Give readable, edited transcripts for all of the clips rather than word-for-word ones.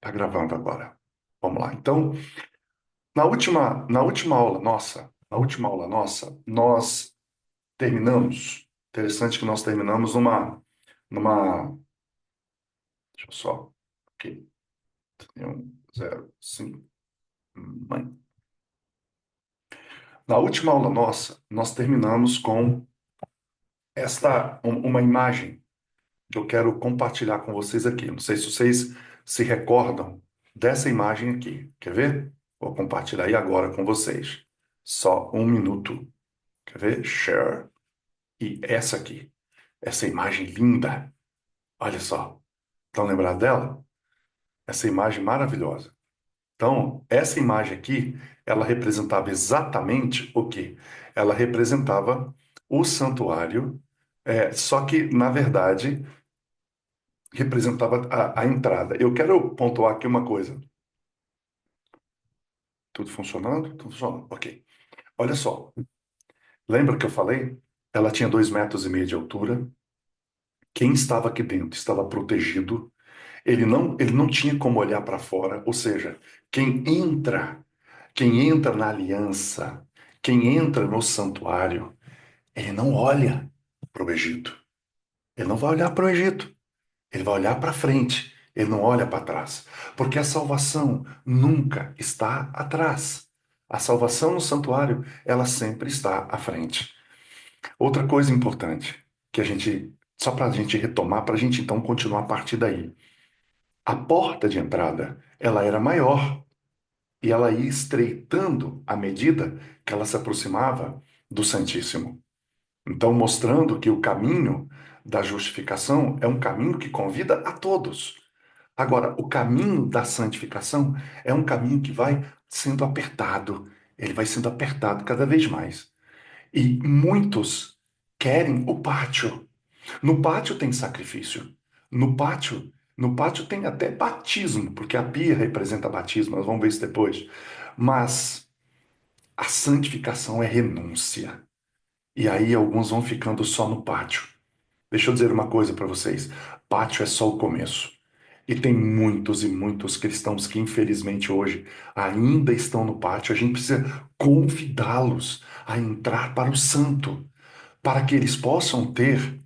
Tá gravando agora. Vamos lá. Então, na última aula nossa, nós terminamos. Interessante que nós terminamos numa, deixa eu só, aqui, 1, 0, 5, mãe. Na última aula nossa, nós terminamos com uma imagem que eu quero compartilhar com vocês aqui. Não sei se vocês se recordam dessa imagem aqui. Quer ver? Vou compartilhar aí agora com vocês. Só um minuto. Quer ver? Share. E essa aqui. Essa imagem linda. Olha só. Estão lembrados dela? Essa imagem maravilhosa. Então, essa imagem aqui, ela representava exatamente o quê? Ela representava o santuário, só que, na verdade, representava a entrada. Eu quero pontuar aqui uma coisa. Tudo funcionando? Tudo funcionando. Ok. Olha só. Lembra que eu falei? Ela tinha 2,5 metros de altura. Quem estava aqui dentro estava protegido. Ele não tinha como olhar para fora. Ou seja, quem entra na aliança, quem entra no santuário, ele não olha para o Egito. Ele não vai olhar para o Egito. Ele vai olhar para frente, ele não olha para trás, porque a salvação nunca está atrás. A salvação no santuário, ela sempre está à frente. Outra coisa importante, só para a gente retomar, para a gente então continuar a partir daí. A porta de entrada, ela era maior e ela ia estreitando à medida que ela se aproximava do Santíssimo. Então, mostrando que o caminho da justificação é um caminho que convida a todos. Agora, o caminho da santificação é um caminho que vai sendo apertado, ele vai sendo apertado cada vez mais. E muitos querem o pátio. No pátio tem sacrifício. No pátio tem até batismo, porque a pia representa batismo, nós vamos ver isso depois. Mas a santificação é renúncia. E aí alguns vão ficando só no pátio. Deixa eu dizer uma coisa para vocês: pátio é só o começo. E tem muitos e muitos cristãos que, infelizmente, hoje ainda estão no pátio. A gente precisa convidá-los a entrar para o santo, para que eles possam ter.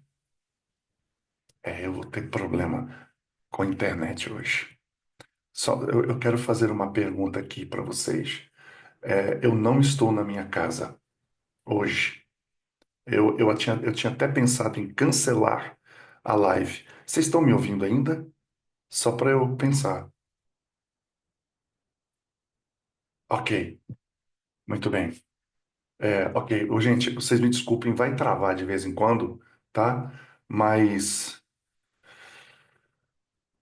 Eu vou ter problema com a internet hoje. Só, eu quero fazer uma pergunta aqui para vocês. Eu não estou na minha casa hoje. Eu tinha até pensado em cancelar a live. Vocês estão me ouvindo ainda? Só para eu pensar. Ok, muito bem. Ok. Gente, vocês me desculpem, vai travar de vez em quando, tá? Mas,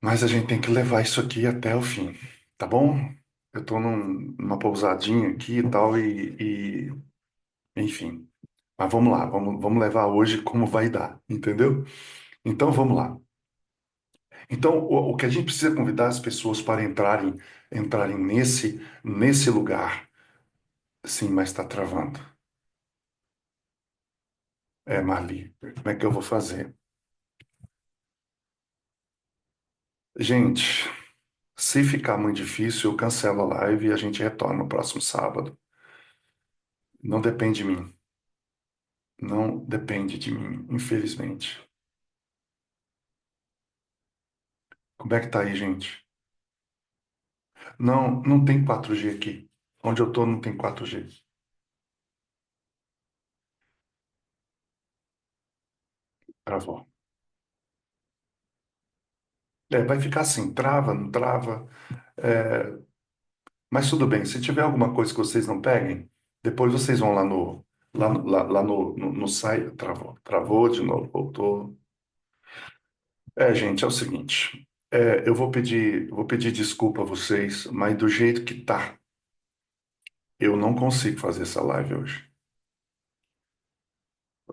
mas a gente tem que levar isso aqui até o fim, tá bom? Eu tô numa pousadinha aqui e tal, enfim. Mas vamos lá, vamos levar hoje como vai dar, entendeu? Então vamos lá. Então, o que a gente precisa convidar as pessoas para entrarem nesse lugar. Sim, mas está travando. Marli, como é que eu vou fazer? Gente, se ficar muito difícil, eu cancelo a live e a gente retorna no próximo sábado. Não depende de mim. Não depende de mim, infelizmente. Como é que tá aí, gente? Não, não tem 4G aqui. Onde eu tô não tem 4G. Travou. Vai ficar assim, trava, não trava. É, mas tudo bem, se tiver alguma coisa que vocês não peguem, depois vocês vão lá no site. Travou de novo, voltou. Gente, é o seguinte. Eu vou pedir desculpa a vocês, mas do jeito que tá, eu não consigo fazer essa live hoje.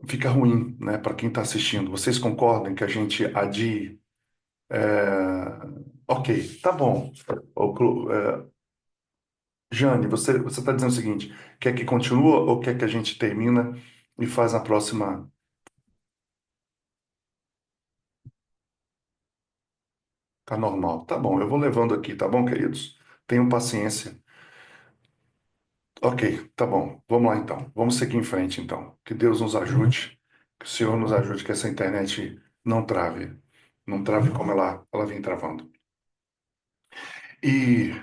Fica ruim, né, para quem está assistindo. Vocês concordam que a gente adie? Ok, tá bom. Jane, você está dizendo o seguinte: quer que continue ou quer que a gente termina e faz a próxima? Tá normal. Tá bom, eu vou levando aqui, tá bom, queridos? Tenham paciência. Ok, tá bom. Vamos lá então. Vamos seguir em frente então. Que Deus nos ajude, que o Senhor nos ajude, que essa internet não trave. Não trave como ela vem travando. E,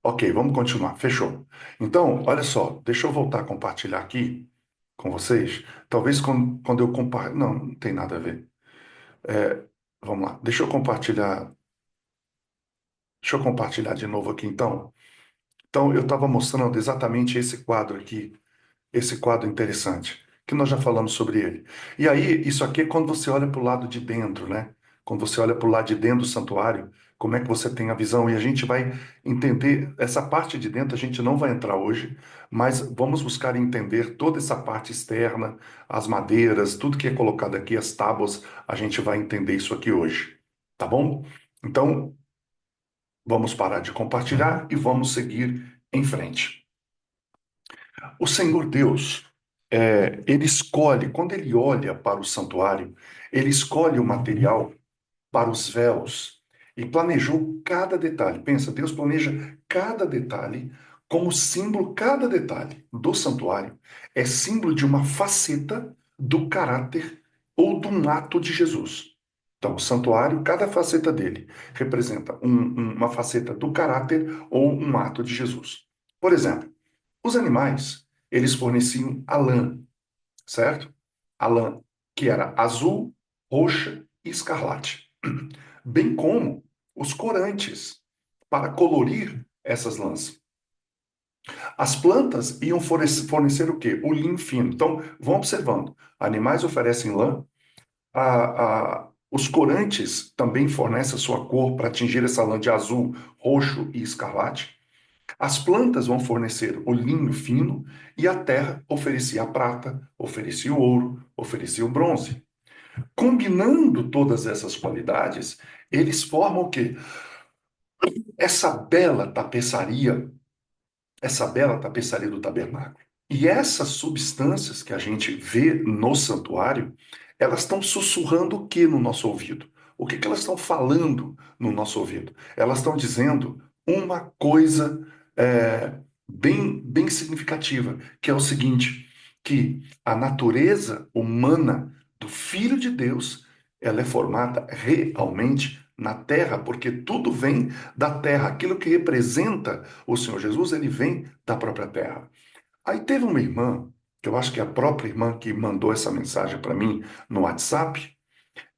ok, vamos continuar. Fechou. Então, olha só, deixa eu voltar a compartilhar aqui com vocês. Talvez quando eu compartilho. Não, não tem nada a ver. É, vamos lá. Deixa eu compartilhar. Deixa eu compartilhar de novo aqui então. Então, eu estava mostrando exatamente esse quadro aqui, esse quadro interessante, que nós já falamos sobre ele. E aí, isso aqui é quando você olha para o lado de dentro, né? Quando você olha para o lado de dentro do santuário, como é que você tem a visão? E a gente vai entender essa parte de dentro, a gente não vai entrar hoje, mas vamos buscar entender toda essa parte externa, as madeiras, tudo que é colocado aqui, as tábuas, a gente vai entender isso aqui hoje, tá bom? Então, vamos parar de compartilhar e vamos seguir em frente. O Senhor Deus, ele escolhe, quando ele olha para o santuário, ele escolhe o material para os véus e planejou cada detalhe. Pensa, Deus planeja cada detalhe como símbolo, cada detalhe do santuário é símbolo de uma faceta do caráter ou de um ato de Jesus. Então, o santuário, cada faceta dele representa uma faceta do caráter ou um ato de Jesus. Por exemplo, os animais, eles forneciam a lã, certo? A lã que era azul, roxa e escarlate, bem como os corantes para colorir essas lãs. As plantas iam fornecer o quê? O linho fino. Então, vão observando. Animais oferecem lã, os corantes também fornecem a sua cor para atingir essa lã de azul, roxo e escarlate. As plantas vão fornecer o linho fino e a terra oferecia a prata, oferecia o ouro, oferecia o bronze. Combinando todas essas qualidades, eles formam o quê? Essa bela tapeçaria, essa bela tapeçaria do tabernáculo. E essas substâncias que a gente vê no santuário, elas estão sussurrando o que no nosso ouvido? O que elas estão falando no nosso ouvido? Elas estão dizendo uma coisa bem significativa, que é o seguinte, que a natureza humana do Filho de Deus, ela é formada realmente na terra, porque tudo vem da terra. Aquilo que representa o Senhor Jesus, ele vem da própria terra. Aí teve uma irmã, que eu acho que é a própria irmã que mandou essa mensagem para mim no WhatsApp,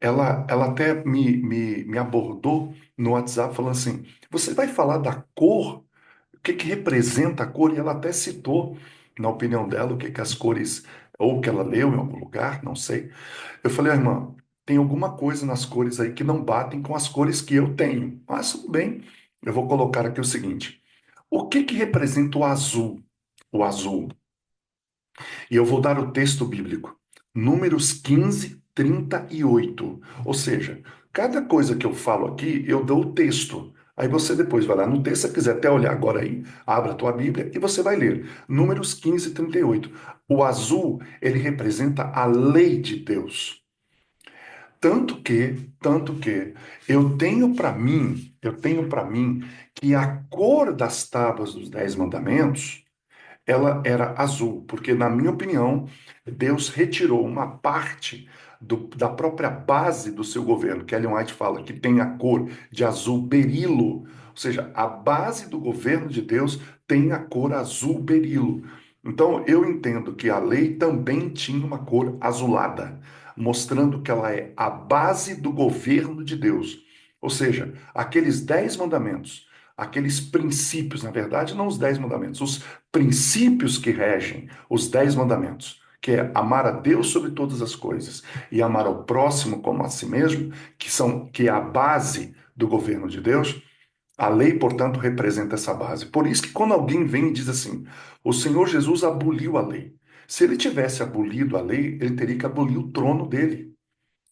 ela até me abordou no WhatsApp falando assim: você vai falar da cor? O que que representa a cor? E ela até citou, na opinião dela, o que que as cores, ou que ela leu em algum lugar, não sei. Eu falei, irmã, tem alguma coisa nas cores aí que não batem com as cores que eu tenho. Mas tudo bem, eu vou colocar aqui o seguinte: o que que representa o azul? O azul. E eu vou dar o texto bíblico. Números 15, 38. Ou seja, cada coisa que eu falo aqui, eu dou o texto. Aí você depois vai lá no texto, se você quiser até olhar agora aí, abra a tua Bíblia e você vai ler. Números 15, 38. O azul, ele representa a lei de Deus. Tanto que eu tenho para mim que a cor das tábuas dos 10 mandamentos ela era azul, porque, na minha opinião, Deus retirou uma parte da própria base do seu governo, que Ellen White fala que tem a cor de azul berilo, ou seja, a base do governo de Deus tem a cor azul berilo. Então, eu entendo que a lei também tinha uma cor azulada, mostrando que ela é a base do governo de Deus. Ou seja, aqueles 10 mandamentos, aqueles princípios, na verdade, não os 10 mandamentos, os princípios que regem os 10 mandamentos, que é amar a Deus sobre todas as coisas e amar ao próximo como a si mesmo, que é a base do governo de Deus. A lei, portanto, representa essa base. Por isso que quando alguém vem e diz assim, o Senhor Jesus aboliu a lei. Se ele tivesse abolido a lei, ele teria que abolir o trono dele.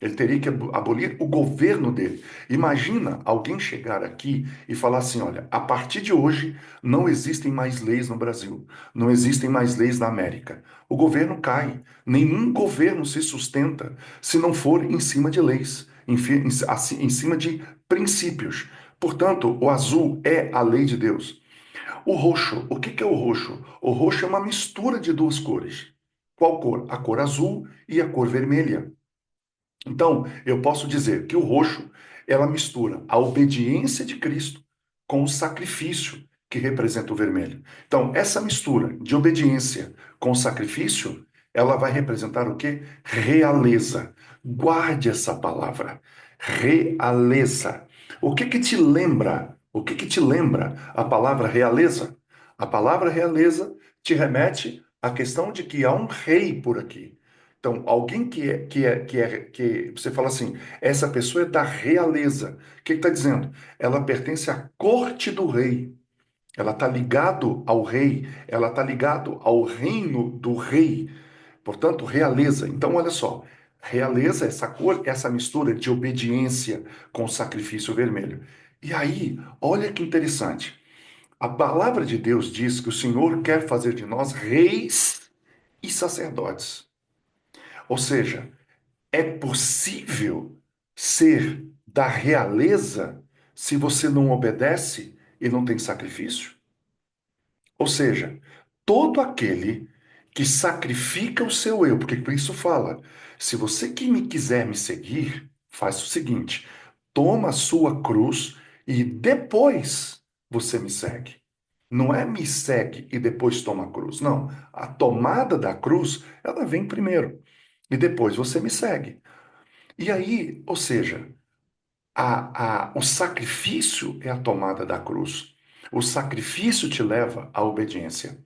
Ele teria que abolir o governo dele. Imagina alguém chegar aqui e falar assim: olha, a partir de hoje não existem mais leis no Brasil, não existem mais leis na América. O governo cai. Nenhum governo se sustenta se não for em cima de leis. em cima de princípios. Portanto, o azul é a lei de Deus. O roxo, o que que é o roxo? O roxo é uma mistura de duas cores. Qual cor? A cor azul e a cor vermelha. Então, eu posso dizer que o roxo, ela mistura a obediência de Cristo com o sacrifício que representa o vermelho. Então, essa mistura de obediência com o sacrifício, ela vai representar o quê? Realeza. Guarde essa palavra. Realeza. O que que te lembra? O que que te lembra a palavra realeza? A palavra realeza te remete à questão de que há um rei por aqui. Então, alguém que você fala assim, essa pessoa é da realeza. O que está dizendo? Ela pertence à corte do rei. Ela está ligado ao rei. Ela está ligado ao reino do rei. Portanto, realeza. Então, olha só. Realeza, essa cor, essa mistura de obediência com sacrifício vermelho. E aí, olha que interessante. A palavra de Deus diz que o Senhor quer fazer de nós reis e sacerdotes. Ou seja, é possível ser da realeza se você não obedece e não tem sacrifício? Ou seja, todo aquele que sacrifica o seu eu, porque por isso fala, se você que me quiser me seguir, faz o seguinte, toma a sua cruz e depois você me segue. Não é me segue e depois toma a cruz. Não, a tomada da cruz, ela vem primeiro e depois você me segue. E aí, ou seja, o sacrifício é a tomada da cruz. O sacrifício te leva à obediência.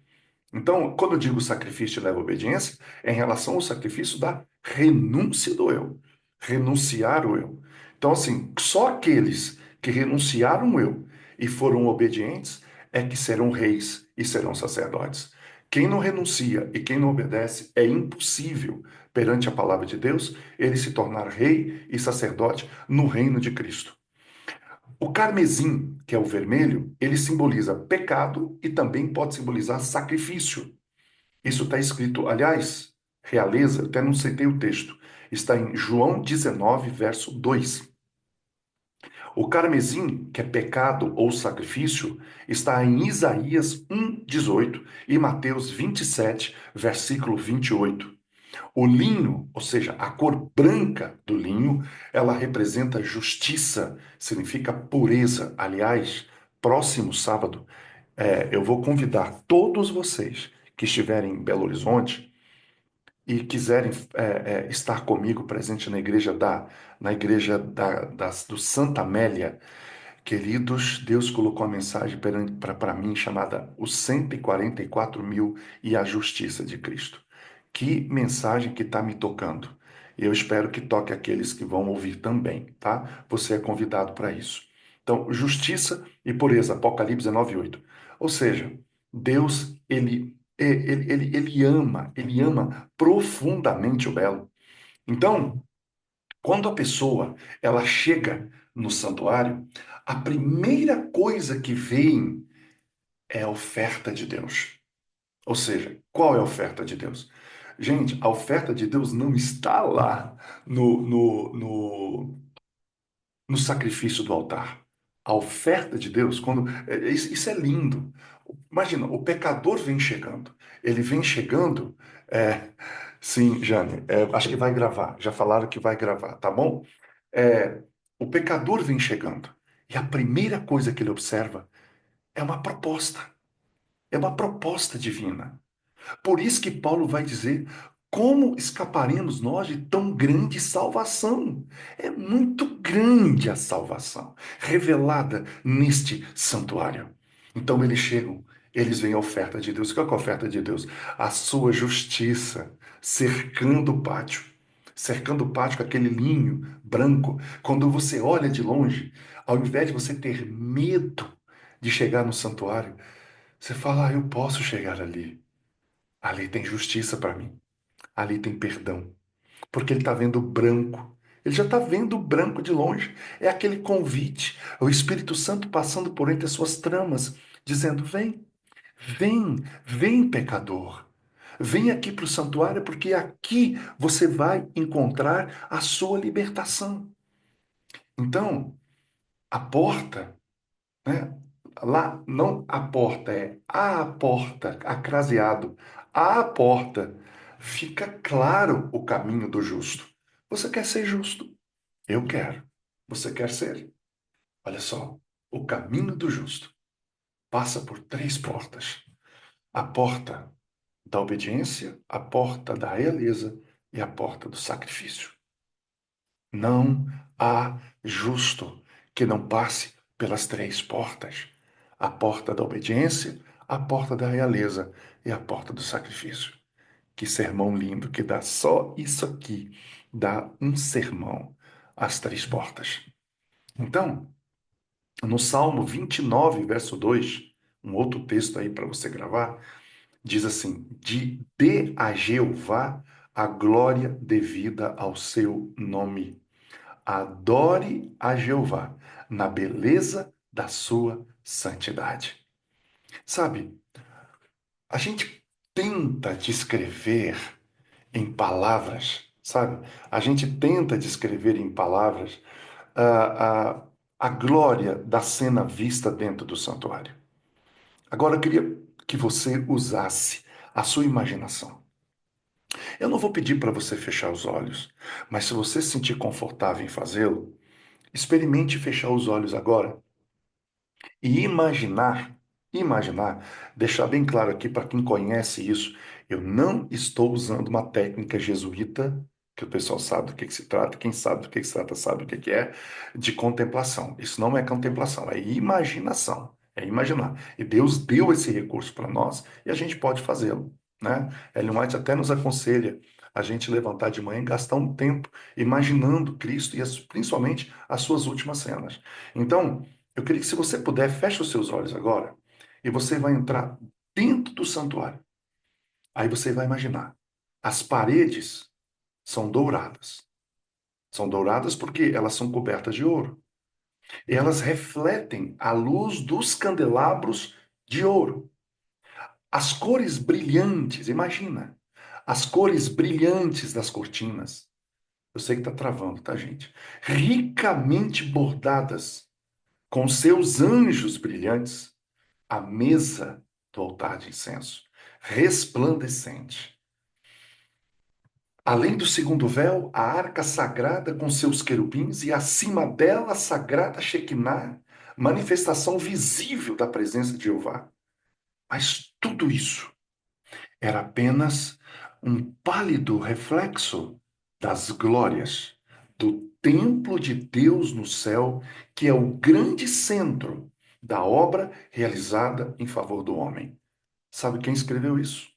Então, quando eu digo sacrifício te leva à obediência, é em relação ao sacrifício da renúncia do eu. Renunciar o eu. Então, assim, só aqueles que renunciaram o eu e foram obedientes é que serão reis e serão sacerdotes. Quem não renuncia e quem não obedece, é impossível, perante a palavra de Deus, ele se tornar rei e sacerdote no reino de Cristo. O carmesim, que é o vermelho, ele simboliza pecado e também pode simbolizar sacrifício. Isso está escrito, aliás, realeza, eu até não citei o texto, está em João 19, verso 2. O carmesim, que é pecado ou sacrifício, está em Isaías 1:18 e Mateus 27, versículo 28. O linho, ou seja, a cor branca do linho, ela representa justiça, significa pureza. Aliás, próximo sábado, eu vou convidar todos vocês que estiverem em Belo Horizonte e quiserem estar comigo presente na igreja do Santa Amélia. Queridos, Deus colocou uma mensagem para mim chamada Os 144.000 e a Justiça de Cristo. Que mensagem que está me tocando. E eu espero que toque aqueles que vão ouvir também, tá? Você é convidado para isso. Então, justiça e pureza, Apocalipse 19:8. Ou seja, Deus, ele ama profundamente o belo. Então, quando a pessoa ela chega no santuário, a primeira coisa que vem é a oferta de Deus. Ou seja, qual é a oferta de Deus? Gente, a oferta de Deus não está lá no sacrifício do altar. A oferta de Deus, isso é lindo. Imagina, o pecador vem chegando. Ele vem chegando. Sim, Jane, acho que vai gravar. Já falaram que vai gravar, tá bom? É, o pecador vem chegando. E a primeira coisa que ele observa é uma proposta. É uma proposta divina. Por isso que Paulo vai dizer: como escaparemos nós de tão grande salvação? É muito grande a salvação revelada neste santuário. Então eles chegam, eles veem a oferta de Deus. Qual é a oferta de Deus? A sua justiça cercando o pátio. Cercando o pátio com aquele linho branco. Quando você olha de longe, ao invés de você ter medo de chegar no santuário, você fala: eu posso chegar ali. Ali tem justiça para mim. Ali tem perdão. Porque ele está vendo o branco. Ele já está vendo o branco de longe. É aquele convite. O Espírito Santo passando por entre as suas tramas, dizendo: vem, vem, vem, pecador. Vem aqui para o santuário, porque aqui você vai encontrar a sua libertação. Então, a porta, né? Lá, não a porta, é a porta, acraseado, a porta. Fica claro o caminho do justo. Você quer ser justo? Eu quero. Você quer ser? Olha só, o caminho do justo passa por três portas: a porta da obediência, a porta da realeza e a porta do sacrifício. Não há justo que não passe pelas três portas: a porta da obediência, a porta da realeza e a porta do sacrifício. Que sermão lindo, que dá só isso aqui, dá um sermão, as três portas. Então, no Salmo 29, verso 2, um outro texto aí para você gravar, diz assim: Dê a Jeová a glória devida ao seu nome. Adore a Jeová na beleza da sua santidade. Sabe, a gente tenta descrever em palavras, sabe? A gente tenta descrever em palavras a, a glória da cena vista dentro do santuário. Agora eu queria que você usasse a sua imaginação. Eu não vou pedir para você fechar os olhos, mas se você se sentir confortável em fazê-lo, experimente fechar os olhos agora e imaginar, deixar bem claro aqui para quem conhece isso, eu não estou usando uma técnica jesuíta, que o pessoal sabe do que se trata, quem sabe do que se trata sabe o que é, de contemplação. Isso não é contemplação, é imaginação, é imaginar. E Deus deu esse recurso para nós e a gente pode fazê-lo, né? Ellen White até nos aconselha a gente levantar de manhã e gastar um tempo imaginando Cristo e principalmente as suas últimas cenas. Então, eu queria que, se você puder, feche os seus olhos agora e você vai entrar dentro do santuário. Aí você vai imaginar. As paredes são douradas. São douradas porque elas são cobertas de ouro. E elas refletem a luz dos candelabros de ouro. As cores brilhantes, imagina. As cores brilhantes das cortinas. Eu sei que está travando, tá, gente? Ricamente bordadas, com seus anjos brilhantes, a mesa do altar de incenso, resplandecente. Além do segundo véu, a arca sagrada com seus querubins e acima dela a sagrada Shekinah, manifestação visível da presença de Jeová. Mas tudo isso era apenas um pálido reflexo das glórias do templo de Deus no céu, que é o grande centro da obra realizada em favor do homem. Sabe quem escreveu isso?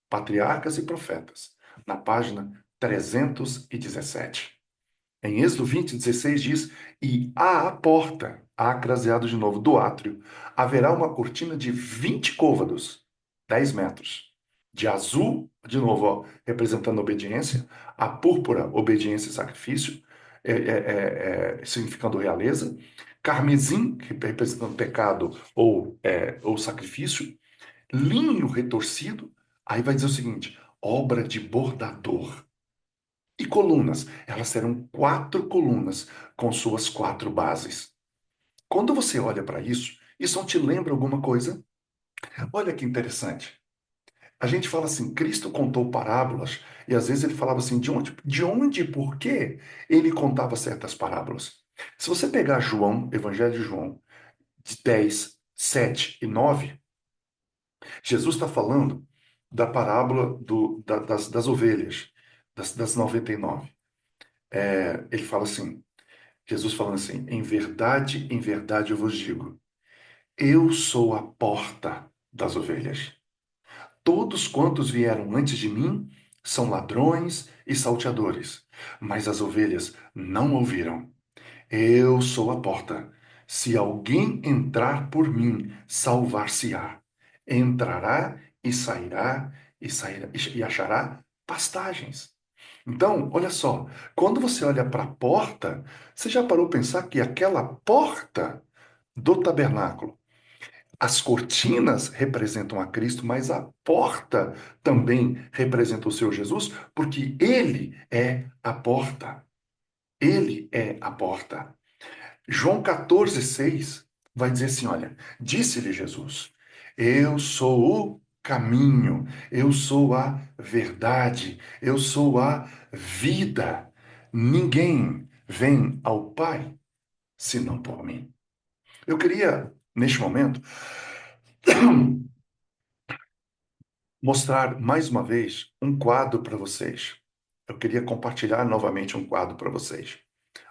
Patriarcas e Profetas, na página 317. Em Êxodo 20:16 diz: E à porta, craseado de novo, do átrio, haverá uma cortina de 20 côvados, 10 metros, de azul, de novo, ó, representando a obediência, a púrpura, obediência e sacrifício, significando realeza, carmesim, representando pecado ou sacrifício, linho retorcido, aí vai dizer o seguinte: obra de bordador. E colunas, elas serão 4 colunas com suas 4 bases. Quando você olha para isso não te lembra alguma coisa? Olha que interessante. A gente fala assim, Cristo contou parábolas, e às vezes ele falava assim, de onde e por que ele contava certas parábolas? Se você pegar João, Evangelho de João, de 10, 7 e 9, Jesus está falando da parábola das ovelhas, das 99. Ele fala assim, Jesus falando assim, em verdade eu vos digo, eu sou a porta das ovelhas. Todos quantos vieram antes de mim são ladrões e salteadores, mas as ovelhas não ouviram. Eu sou a porta. Se alguém entrar por mim, salvar-se-á. Entrará e sairá e achará pastagens. Então, olha só, quando você olha para a porta, você já parou a pensar que aquela porta do tabernáculo, as cortinas representam a Cristo, mas a porta também representa o Senhor Jesus, porque ele é a porta. Ele é a porta. João 14,6 vai dizer assim: olha, disse-lhe Jesus, eu sou o caminho, eu sou a verdade, eu sou a vida. Ninguém vem ao Pai senão por mim. Eu queria, neste momento, mostrar mais uma vez um quadro para vocês. Eu queria compartilhar novamente um quadro para vocês.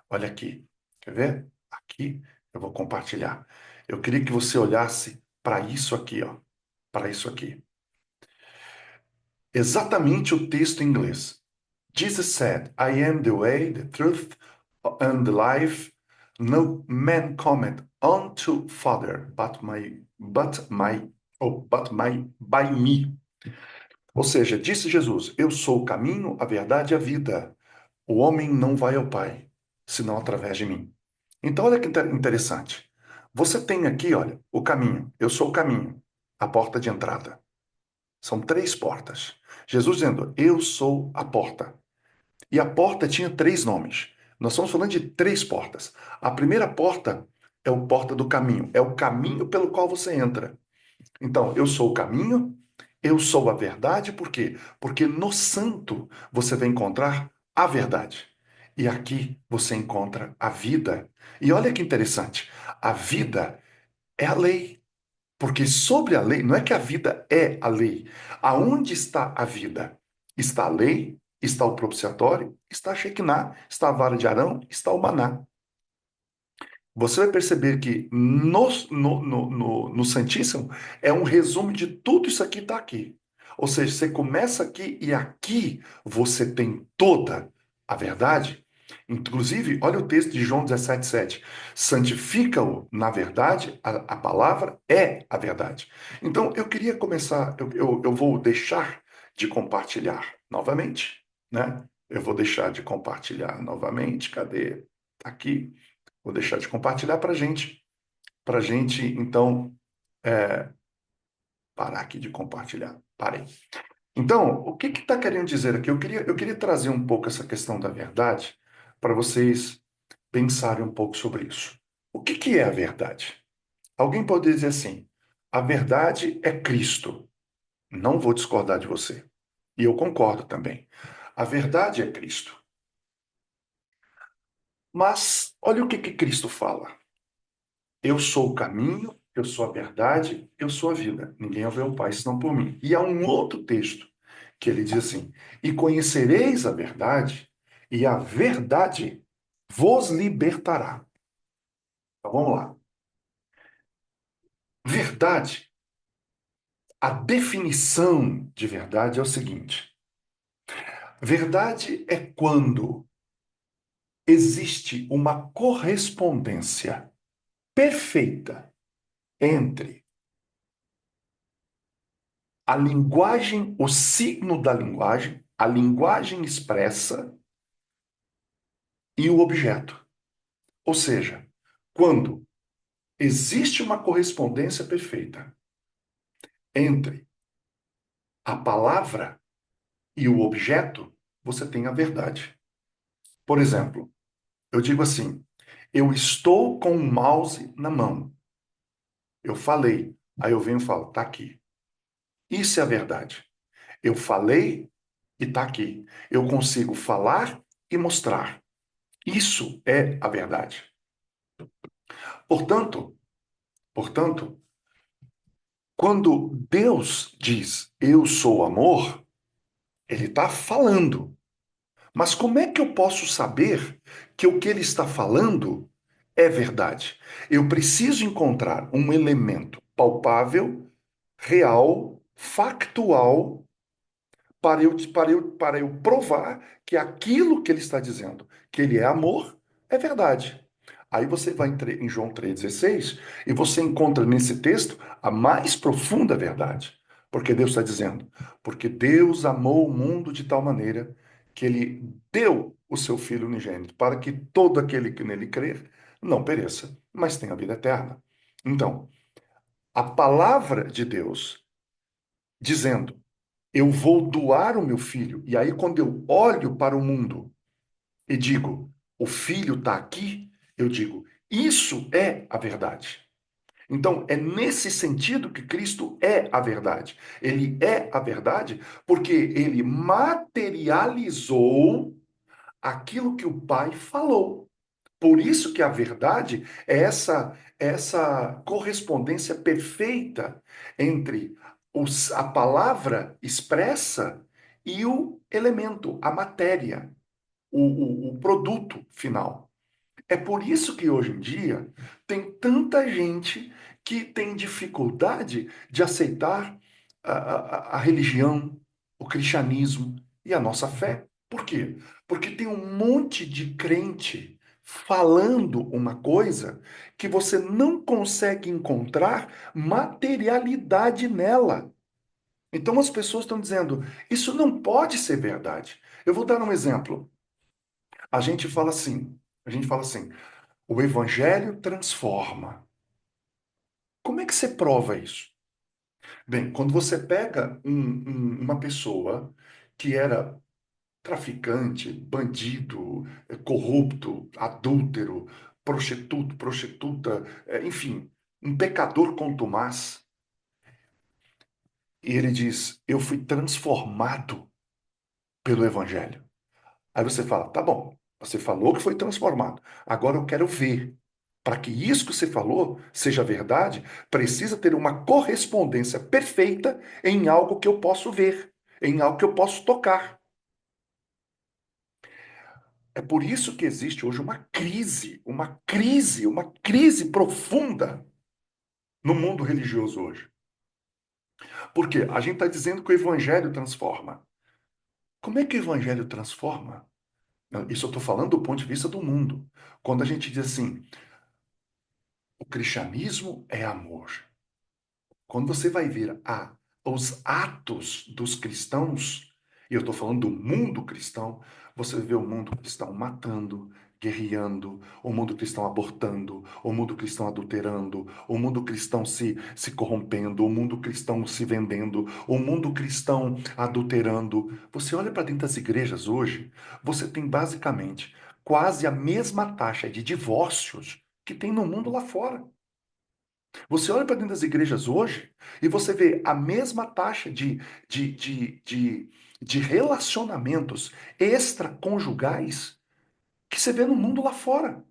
Olha aqui. Quer ver? Aqui eu vou compartilhar. Eu queria que você olhasse para isso aqui, ó. Para isso aqui. Exatamente o texto em inglês. Jesus said, I am the way, the truth, and the life. No man cometh unto Father but my by me. Ou seja, disse Jesus, eu sou o caminho, a verdade e a vida. O homem não vai ao Pai, senão através de mim. Então, olha que interessante. Você tem aqui, olha, o caminho. Eu sou o caminho, a porta de entrada. São três portas. Jesus dizendo, eu sou a porta. E a porta tinha três nomes. Nós estamos falando de três portas. A primeira porta é a porta do caminho. É o caminho pelo qual você entra. Então, eu sou o caminho, eu sou a verdade, por quê? Porque no santo você vai encontrar a verdade. E aqui você encontra a vida. E olha que interessante, a vida é a lei. Porque sobre a lei, não é que a vida é a lei. Aonde está a vida? Está a lei, está o propiciatório, está a Shekinah, está a vara de Arão, está o maná. Você vai perceber que no Santíssimo é um resumo de tudo isso aqui está aqui. Ou seja, você começa aqui e aqui você tem toda a verdade. Inclusive, olha o texto de João 17,7. Santifica-o na verdade, a palavra é a verdade. Então, eu queria começar, eu vou deixar de compartilhar novamente, né? Eu vou deixar de compartilhar novamente. Cadê? Tá aqui. Vou deixar de compartilhar para gente, então, é, parar aqui de compartilhar. Parei. Então, o que está querendo dizer aqui? Eu queria trazer um pouco essa questão da verdade para vocês pensarem um pouco sobre isso. O que é a verdade? Alguém pode dizer assim: a verdade é Cristo. Não vou discordar de você. E eu concordo também. A verdade é Cristo. Mas olha o que Cristo fala. Eu sou o caminho, eu sou a verdade, eu sou a vida. Ninguém vai ao Pai senão por mim. E há um outro texto que ele diz assim: E conhecereis a verdade, e a verdade vos libertará. Então vamos lá. Verdade. A definição de verdade é o seguinte: verdade é quando existe uma correspondência perfeita entre a linguagem, o signo da linguagem, a linguagem expressa e o objeto. Ou seja, quando existe uma correspondência perfeita entre a palavra e o objeto, você tem a verdade. Por exemplo, eu digo assim: eu estou com o mouse na mão. Eu falei. Aí eu venho e falo, tá aqui. Isso é a verdade. Eu falei e tá aqui. Eu consigo falar e mostrar. Isso é a verdade. Portanto, quando Deus diz eu sou amor, ele está falando. Mas como é que eu posso saber que o que ele está falando é verdade? Eu preciso encontrar um elemento palpável, real, factual, para eu provar que aquilo que ele está dizendo, que ele é amor, é verdade. Aí você vai em João 3,16 e você encontra nesse texto a mais profunda verdade. Porque Deus está dizendo, porque Deus amou o mundo de tal maneira que ele deu o seu Filho unigênito para que todo aquele que nele crer não pereça, mas tenha vida eterna. Então, a palavra de Deus dizendo eu vou doar o meu filho. E aí, quando eu olho para o mundo e digo, o filho está aqui, eu digo, Isso é a verdade. Então, é nesse sentido que Cristo é a verdade. Ele é a verdade porque ele materializou aquilo que o Pai falou. Por isso que a verdade é essa correspondência perfeita entre a palavra expressa e o elemento, a matéria, o produto final. É por isso que hoje em dia tem tanta gente que tem dificuldade de aceitar a religião, o cristianismo e a nossa fé. Por quê? Porque tem um monte de crente falando uma coisa que você não consegue encontrar materialidade nela. Então as pessoas estão dizendo, isso não pode ser verdade. Eu vou dar um exemplo. A gente fala assim, a gente fala assim, o evangelho transforma. Como é que você prova isso? Bem, quando você pega uma pessoa que era traficante, bandido, corrupto, adúltero, prostituto, prostituta, enfim, um pecador contumaz, e ele diz: Eu fui transformado pelo evangelho. Aí você fala: Tá bom, você falou que foi transformado, agora eu quero ver. Para que isso que você falou seja verdade, precisa ter uma correspondência perfeita em algo que eu posso ver, em algo que eu posso tocar. É por isso que existe hoje uma crise profunda no mundo religioso hoje. Por quê? A gente está dizendo que o evangelho transforma. Como é que o evangelho transforma? Não, isso eu estou falando do ponto de vista do mundo. Quando a gente diz assim, o cristianismo é amor. Quando você vai ver os atos dos cristãos, e eu estou falando do mundo cristão, você vê o mundo cristão matando, guerreando, o mundo cristão abortando, o mundo cristão adulterando, o mundo cristão se corrompendo, o mundo cristão se vendendo, o mundo cristão adulterando. Você olha para dentro das igrejas hoje, você tem basicamente quase a mesma taxa de divórcios que tem no mundo lá fora. Você olha para dentro das igrejas hoje e você vê a mesma taxa de, de, de, de relacionamentos extraconjugais que você vê no mundo lá fora.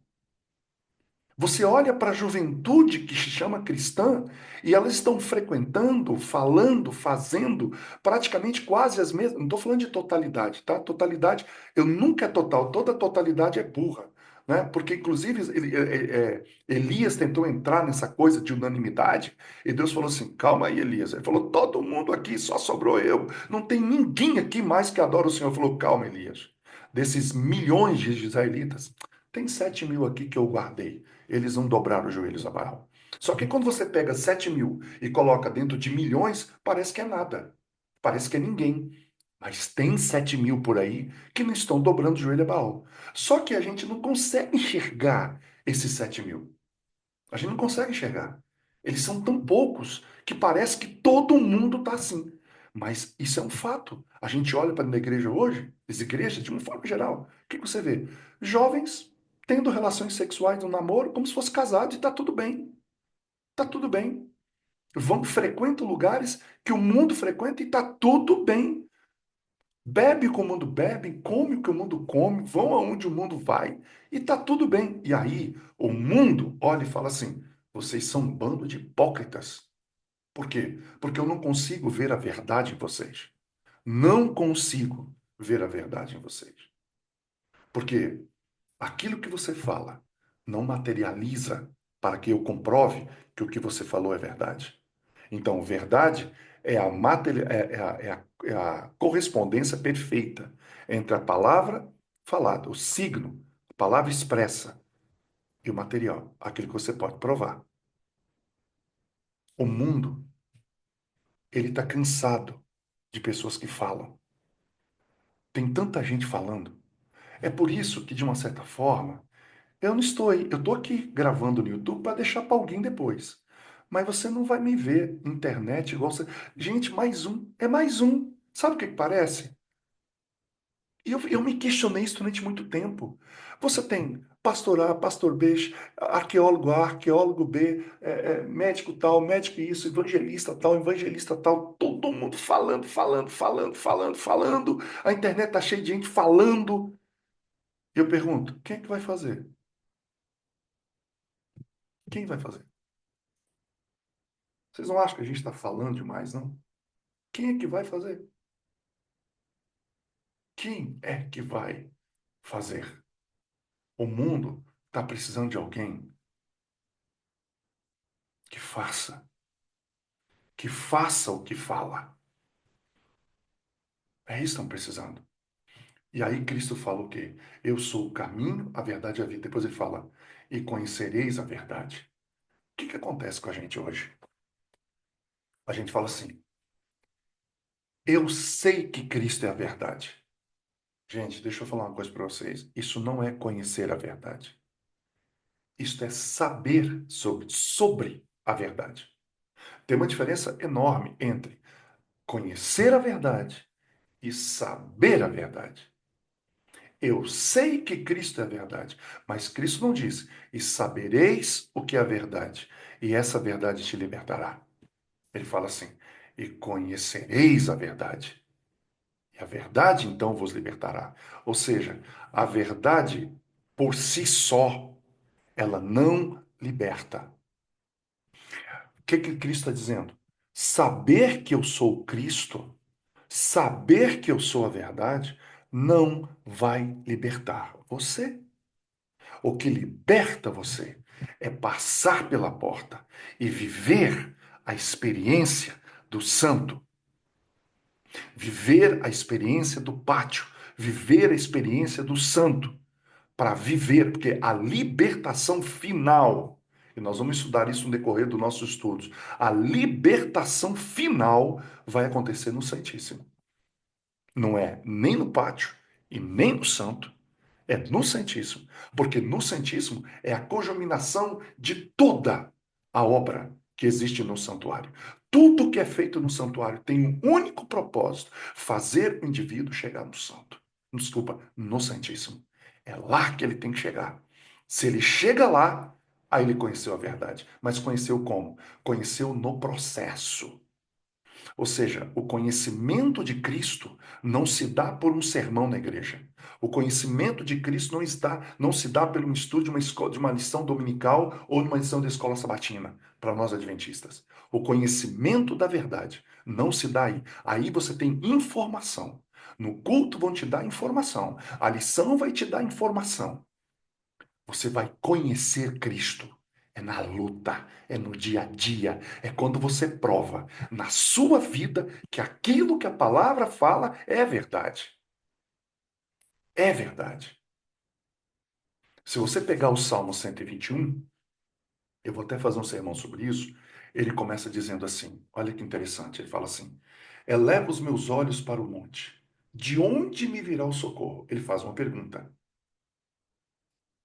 Você olha para a juventude que se chama cristã e elas estão frequentando, falando, fazendo praticamente quase as mesmas. Não estou falando de totalidade, tá? Totalidade, eu nunca é total, toda totalidade é burra. Né? Porque, inclusive, Elias tentou entrar nessa coisa de unanimidade e Deus falou assim: calma aí, Elias. Ele falou: todo mundo aqui, só sobrou eu. Não tem ninguém aqui mais que adora o Senhor. Ele falou: calma, Elias. Desses milhões de israelitas, tem 7.000 aqui que eu guardei. Eles não dobraram os joelhos a Baal. Só que quando você pega 7.000 e coloca dentro de milhões, parece que é nada. Parece que é ninguém. Mas tem 7.000 por aí que não estão dobrando o joelho a Baal. Só que a gente não consegue enxergar esses 7.000. A gente não consegue enxergar. Eles são tão poucos que parece que todo mundo está assim. Mas isso é um fato. A gente olha para a igreja hoje, as igrejas, de uma forma geral, o que você vê? Jovens tendo relações sexuais no namoro como se fosse casado e está tudo bem. Está tudo bem. Frequentam lugares que o mundo frequenta e está tudo bem. Bebe o que o mundo bebe, come o que o mundo come, vão aonde o mundo vai e tá tudo bem. E aí o mundo olha e fala assim: vocês são um bando de hipócritas. Por quê? Porque eu não consigo ver a verdade em vocês. Não consigo ver a verdade em vocês. Porque aquilo que você fala não materializa para que eu comprove que o que você falou é verdade. Então, verdade é a correspondência perfeita entre a palavra falada, o signo, a palavra expressa e o material, aquilo que você pode provar. O mundo, ele está cansado de pessoas que falam. Tem tanta gente falando. É por isso que, de uma certa forma, eu não estou aí. Eu estou aqui gravando no YouTube para deixar para alguém depois. Mas você não vai me ver na internet igual você. Gente, mais um. É mais um. Sabe o que que parece? E eu me questionei isso durante muito tempo. Você tem pastor A, pastor B, arqueólogo A, arqueólogo B, médico tal, médico isso, evangelista tal, todo mundo falando, falando, falando, falando, falando. A internet tá cheia de gente falando. E eu pergunto, quem é que vai fazer? Quem vai fazer? Vocês não acham que a gente está falando demais, não? Quem é que vai fazer? Quem é que vai fazer? O mundo está precisando de alguém que faça o que fala. É isso que estão precisando. E aí Cristo fala o quê? Eu sou o caminho, a verdade e a vida. Depois ele fala, e conhecereis a verdade. O que que acontece com a gente hoje? A gente fala assim, eu sei que Cristo é a verdade. Gente, deixa eu falar uma coisa para vocês. Isso não é conhecer a verdade. Isso é saber sobre a verdade. Tem uma diferença enorme entre conhecer a verdade e saber a verdade. Eu sei que Cristo é a verdade, mas Cristo não diz, e sabereis o que é a verdade, e essa verdade te libertará. Ele fala assim, e conhecereis a verdade, e a verdade então vos libertará. Ou seja, a verdade por si só, ela não liberta. O que que Cristo está dizendo? Saber que eu sou Cristo, saber que eu sou a verdade, não vai libertar você. O que liberta você é passar pela porta e viver a experiência do santo, viver a experiência do pátio, viver a experiência do santo, para viver, porque a libertação final, e nós vamos estudar isso no decorrer dos nossos estudos, a libertação final vai acontecer no Santíssimo. Não é nem no pátio e nem no santo, é no Santíssimo, porque no Santíssimo é a conjuminação de toda a obra que existe no santuário. Tudo que é feito no santuário tem um único propósito: fazer o indivíduo chegar no santo. Desculpa, no Santíssimo. É lá que ele tem que chegar. Se ele chega lá, aí ele conheceu a verdade. Mas conheceu como? Conheceu no processo. Ou seja, o conhecimento de Cristo não se dá por um sermão na igreja. O conhecimento de Cristo não se dá pelo estudo de uma escola, de uma lição dominical ou numa lição da escola sabatina, para nós adventistas. O conhecimento da verdade não se dá aí. Aí você tem informação. No culto vão te dar informação. A lição vai te dar informação. Você vai conhecer Cristo. É na luta, é no dia a dia, é quando você prova na sua vida que aquilo que a palavra fala é verdade. É verdade. Se você pegar o Salmo 121, eu vou até fazer um sermão sobre isso, ele começa dizendo assim: olha que interessante, ele fala assim: eleva os meus olhos para o monte, de onde me virá o socorro? Ele faz uma pergunta.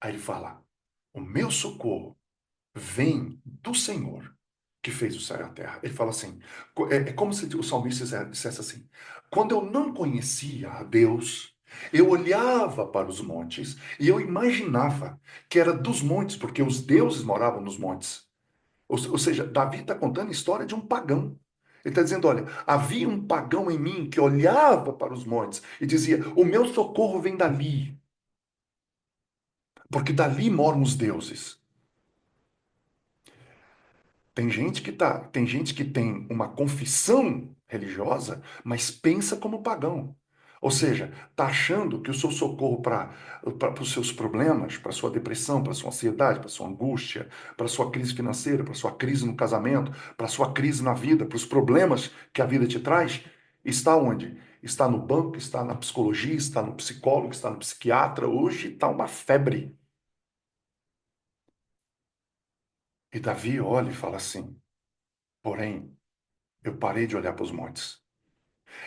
Aí ele fala: o meu socorro vem do Senhor que fez o céu e a terra. Ele fala assim, é como se o salmista dissesse assim, quando eu não conhecia a Deus, eu olhava para os montes e eu imaginava que era dos montes, porque os deuses moravam nos montes. Ou seja, Davi está contando a história de um pagão. Ele está dizendo, olha, havia um pagão em mim que olhava para os montes e dizia, o meu socorro vem dali, porque dali moram os deuses. Tem gente que tem uma confissão religiosa, mas pensa como pagão. Ou seja, está achando que o seu socorro para os seus problemas, para sua depressão, para sua ansiedade, para sua angústia, para sua crise financeira, para sua crise no casamento, para sua crise na vida, para os problemas que a vida te traz, está onde? Está no banco, está na psicologia, está no psicólogo, está no psiquiatra. Hoje está uma febre. E Davi olha e fala assim: porém, eu parei de olhar para os montes.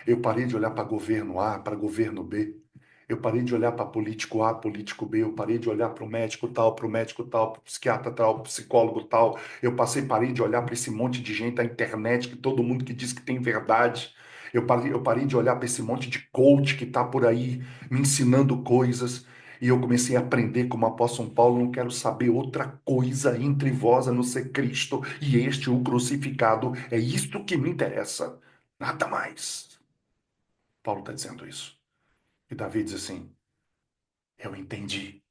Eu parei de olhar para governo A, para governo B. Eu parei de olhar para político A, político B. Eu parei de olhar para o médico tal, para o médico tal, para o psiquiatra tal, para o psicólogo tal. Parei de olhar para esse monte de gente da internet, que todo mundo que diz que tem verdade. Eu parei de olhar para esse monte de coach que está por aí me ensinando coisas. E eu comecei a aprender como apóstolo Paulo, não quero saber outra coisa entre vós a não ser Cristo e este o crucificado. É isto que me interessa, nada mais. Paulo está dizendo isso. E Davi diz assim: eu entendi.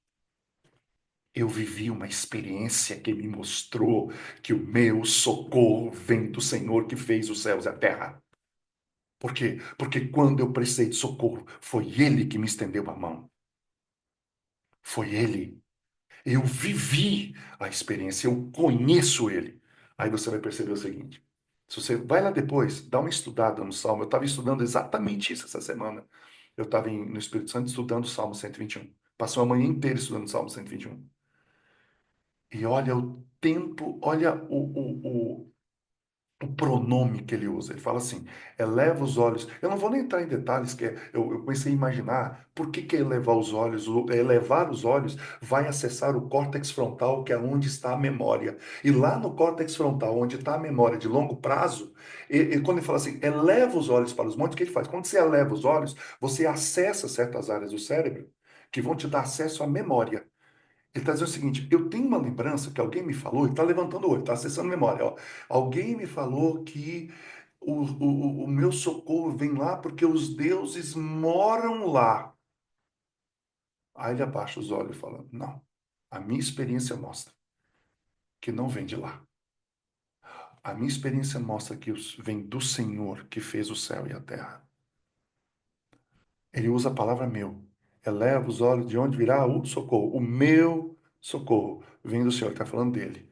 Eu vivi uma experiência que me mostrou que o meu socorro vem do Senhor que fez os céus e a terra. Por quê? Porque quando eu precisei de socorro, foi Ele que me estendeu a mão. Foi Ele. Eu vivi a experiência, eu conheço Ele. Aí você vai perceber o seguinte: se você vai lá depois, dá uma estudada no Salmo. Eu estava estudando exatamente isso essa semana. Eu estava no Espírito Santo estudando o Salmo 121. Passou a manhã inteira estudando o Salmo 121. E olha o tempo, olha o pronome que ele usa. Ele fala assim: eleva os olhos. Eu não vou nem entrar em detalhes, eu comecei a imaginar por que, que elevar os olhos. Elevar os olhos vai acessar o córtex frontal, que é onde está a memória. E lá no córtex frontal, onde está a memória de longo prazo, quando ele fala assim, eleva os olhos para os montes, o que ele faz? Quando você eleva os olhos, você acessa certas áreas do cérebro que vão te dar acesso à memória. Ele está dizendo o seguinte: eu tenho uma lembrança que alguém me falou, ele está levantando o olho, está acessando a memória. Ó. Alguém me falou que o meu socorro vem lá porque os deuses moram lá. Aí ele abaixa os olhos e fala: não, a minha experiência mostra que não vem de lá. A minha experiência mostra que vem do Senhor que fez o céu e a terra. Ele usa a palavra meu. Eleva os olhos de onde virá o socorro. O meu socorro vem do Senhor. Ele está falando dele.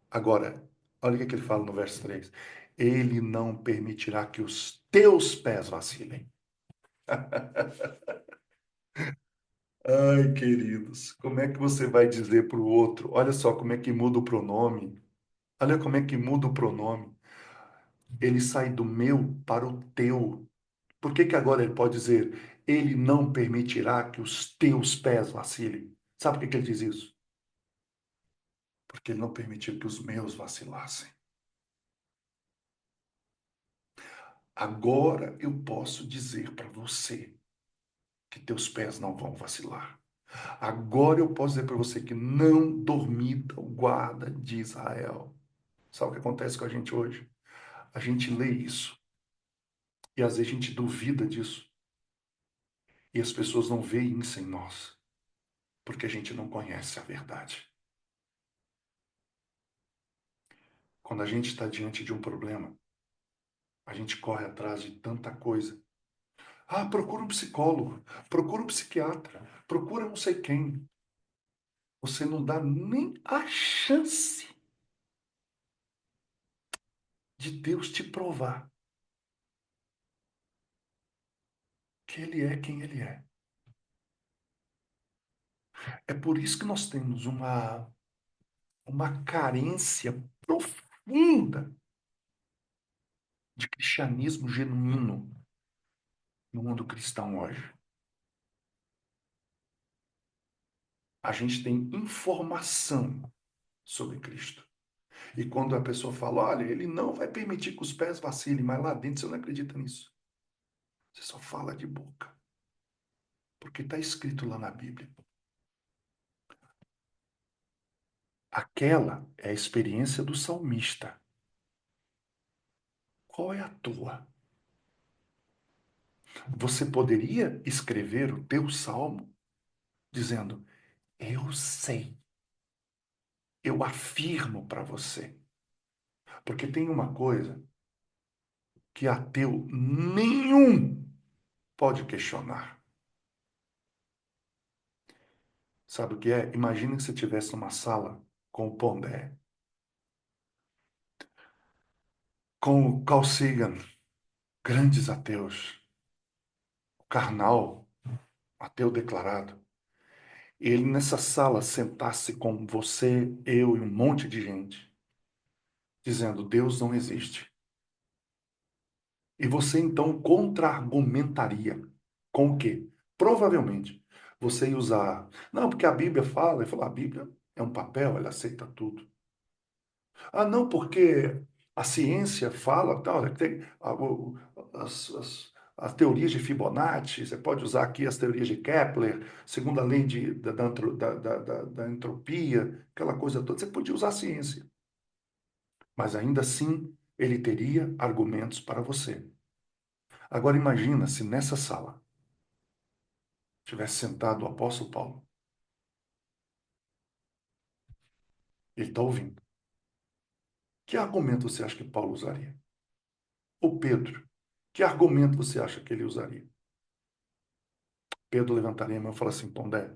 Agora, olha o que ele fala no verso 3. Ele não permitirá que os teus pés vacilem. Ai, queridos, como é que você vai dizer para o outro? Olha só como é que muda o pronome. Olha como é que muda o pronome. Ele sai do meu para o teu. Por que que agora ele pode dizer, ele não permitirá que os teus pés vacilem? Sabe por que que ele diz isso? Porque ele não permitiu que os meus vacilassem. Agora eu posso dizer para você que teus pés não vão vacilar. Agora eu posso dizer para você que não dormita o guarda de Israel. Sabe o que acontece com a gente hoje? A gente lê isso e às vezes a gente duvida disso. E as pessoas não veem isso em nós, porque a gente não conhece a verdade. Quando a gente está diante de um problema, a gente corre atrás de tanta coisa. Ah, procura um psicólogo, procura um psiquiatra, procura não sei quem. Você não dá nem a chance de Deus te provar que Ele é quem Ele é. É por isso que nós temos uma carência profunda de cristianismo genuíno no mundo cristão hoje. A gente tem informação sobre Cristo. E quando a pessoa fala, olha, ele não vai permitir que os pés vacilem, mas lá dentro você não acredita nisso. Você só fala de boca. Porque está escrito lá na Bíblia. Aquela é a experiência do salmista. Qual é a tua? Você poderia escrever o teu salmo dizendo: eu sei, eu afirmo para você. Porque tem uma coisa que ateu nenhum pode questionar. Sabe o que é? Imagina que você estivesse numa sala com o Pondé, com o Carl Sagan, grandes ateus, o Karnal, ateu declarado. Ele nessa sala sentasse com você, eu e um monte de gente, dizendo: Deus não existe. E você então contra-argumentaria com o quê? Provavelmente você ia usar, não, porque a Bíblia fala, e fala, a Bíblia é um papel, ela aceita tudo. Ah, não, porque a ciência fala, tal, tem, as, as teorias de Fibonacci, você pode usar aqui as teorias de Kepler, segunda lei da entropia, aquela coisa toda. Você podia usar a ciência, mas ainda assim ele teria argumentos para você. Agora imagina se nessa sala tivesse sentado o apóstolo Paulo. Ele está ouvindo. Que argumento você acha que Paulo usaria? Ou Pedro? Que argumento você acha que ele usaria? Pedro levantaria a mão e falaria assim, Pondé,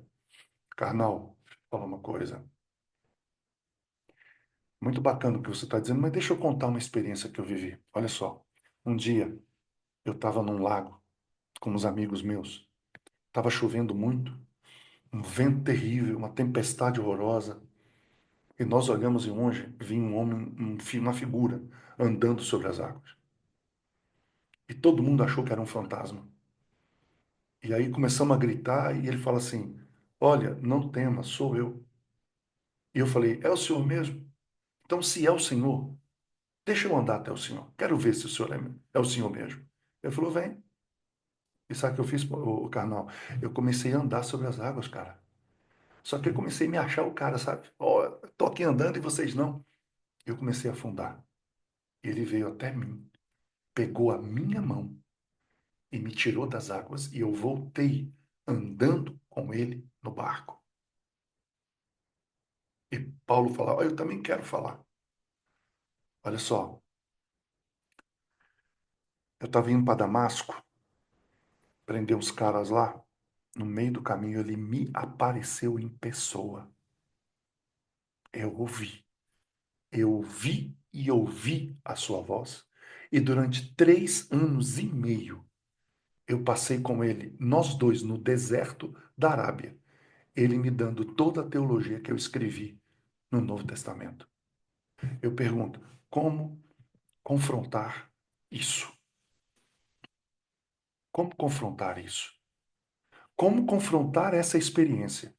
carnal, fala uma coisa. Muito bacana o que você está dizendo, mas deixa eu contar uma experiência que eu vivi. Olha só, um dia eu estava num lago com uns amigos meus. Estava chovendo muito, um vento terrível, uma tempestade horrorosa. E nós olhamos de longe, vinha um homem, uma figura, andando sobre as águas. E todo mundo achou que era um fantasma. E aí começamos a gritar e ele fala assim: Olha, não tema, sou eu. E eu falei: É o senhor mesmo? Então, se é o senhor, deixa eu andar até o senhor. Quero ver se o senhor é o senhor mesmo. Ele falou: Vem. E sabe o que eu fiz, o carnal? Eu comecei a andar sobre as águas, cara. Só que eu comecei a me achar o cara, sabe? Ó, tô aqui andando e vocês não. Eu comecei a afundar. Ele veio até mim, pegou a minha mão e me tirou das águas e eu voltei andando com ele no barco. E Paulo fala: "Olha, eu também quero falar. Olha só, eu estava indo para Damasco, prender os caras lá. No meio do caminho ele me apareceu em pessoa. Eu ouvi. Eu vi e ouvi a sua voz. E durante 3 anos e meio eu passei com ele, nós dois, no deserto da Arábia. Ele me dando toda a teologia que eu escrevi no Novo Testamento. Eu pergunto, como confrontar isso? Como confrontar isso? Como confrontar essa experiência?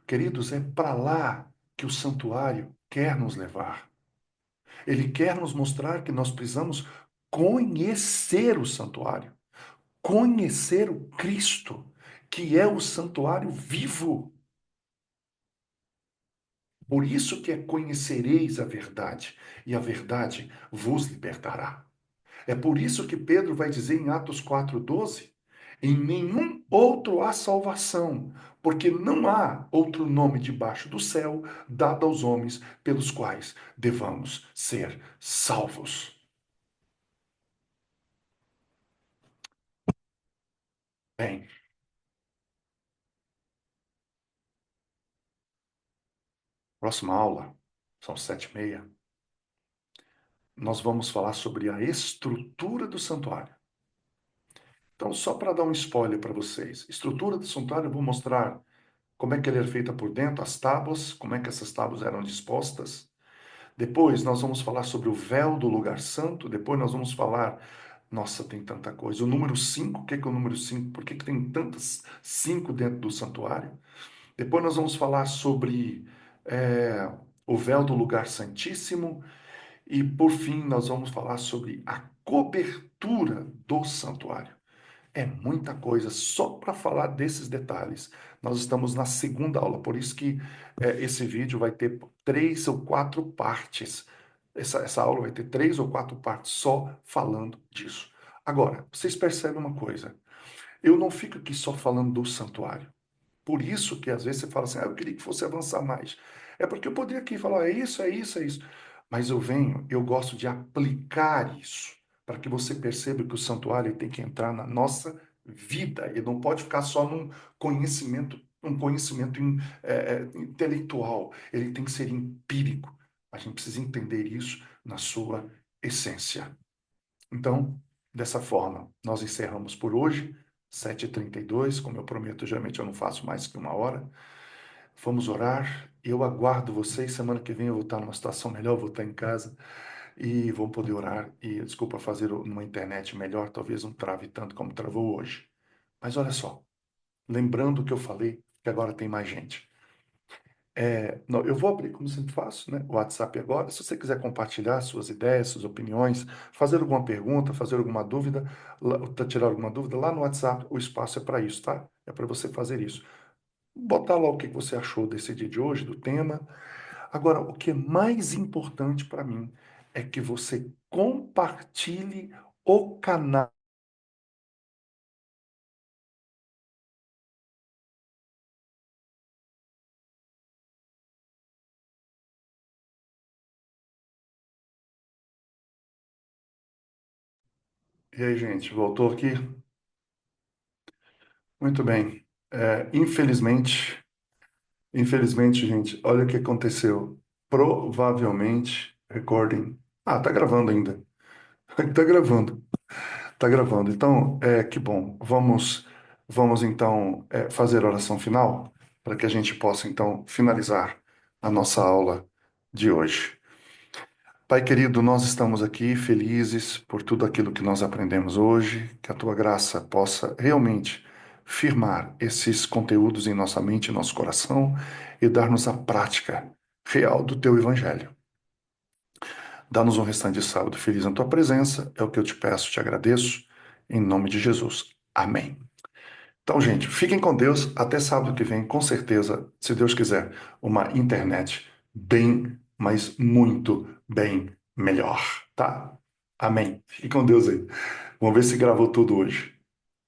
Queridos, é para lá que o santuário quer nos levar. Ele quer nos mostrar que nós precisamos conhecer o santuário, conhecer o Cristo, que é o santuário vivo. Por isso que é conhecereis a verdade, e a verdade vos libertará. É por isso que Pedro vai dizer em Atos 4:12, em nenhum outro há salvação, porque não há outro nome debaixo do céu dado aos homens pelos quais devamos ser salvos. Bem, próxima aula, são 7:30, nós vamos falar sobre a estrutura do santuário. Então, só para dar um spoiler para vocês, estrutura do santuário eu vou mostrar como é que ele era feita por dentro, as tábuas, como é que essas tábuas eram dispostas. Depois nós vamos falar sobre o véu do lugar santo, depois nós vamos falar, nossa, tem tanta coisa. O número 5, o que é o número 5? Por que tem tantas 5 dentro do santuário? Depois nós vamos falar sobre o véu do lugar santíssimo. E por fim, nós vamos falar sobre a cobertura do santuário. É muita coisa só para falar desses detalhes. Nós estamos na segunda aula, por isso que esse vídeo vai ter 3 ou 4 partes. Essa aula vai ter 3 ou 4 partes só falando disso. Agora, vocês percebem uma coisa? Eu não fico aqui só falando do santuário. Por isso que às vezes você fala assim, eu queria que fosse avançar mais. É porque eu poderia aqui falar, é isso, é isso, é isso. Mas eu gosto de aplicar isso, para que você perceba que o santuário tem que entrar na nossa vida. Ele não pode ficar só num conhecimento, intelectual. Ele tem que ser empírico. A gente precisa entender isso na sua essência. Então, dessa forma, nós encerramos por hoje, 7h32. Como eu prometo, geralmente eu não faço mais que 1 hora. Vamos orar. Eu aguardo vocês. Semana que vem eu vou estar numa situação melhor, vou estar em casa e vou poder orar. E, desculpa, fazer numa internet melhor, talvez não trave tanto como travou hoje. Mas olha só, lembrando o que eu falei, que agora tem mais gente. Não, eu vou abrir, como sempre faço, né, o WhatsApp agora. Se você quiser compartilhar suas ideias, suas opiniões, fazer alguma pergunta, fazer alguma dúvida, tirar alguma dúvida, lá no WhatsApp o espaço é para isso, tá? É para você fazer isso. Botar lá o que você achou desse dia de hoje, do tema. Agora, o que é mais importante para mim é que você compartilhe o canal. E aí, gente, voltou aqui? Muito bem. Infelizmente, gente, olha o que aconteceu. Provavelmente, recording. Ah, tá gravando ainda. Tá gravando. Tá gravando. Então, que bom. Vamos então fazer a oração final para que a gente possa então finalizar a nossa aula de hoje. Pai querido, nós estamos aqui felizes por tudo aquilo que nós aprendemos hoje, que a tua graça possa realmente firmar esses conteúdos em nossa mente e nosso coração e dar-nos a prática real do teu evangelho. Dá-nos um restante de sábado feliz na tua presença, é o que eu te peço, te agradeço, em nome de Jesus. Amém. Então, gente, fiquem com Deus. Até sábado que vem, com certeza, se Deus quiser, uma internet bem, mas muito bem melhor, tá? Amém. Fique com Deus aí. Vamos ver se gravou tudo hoje.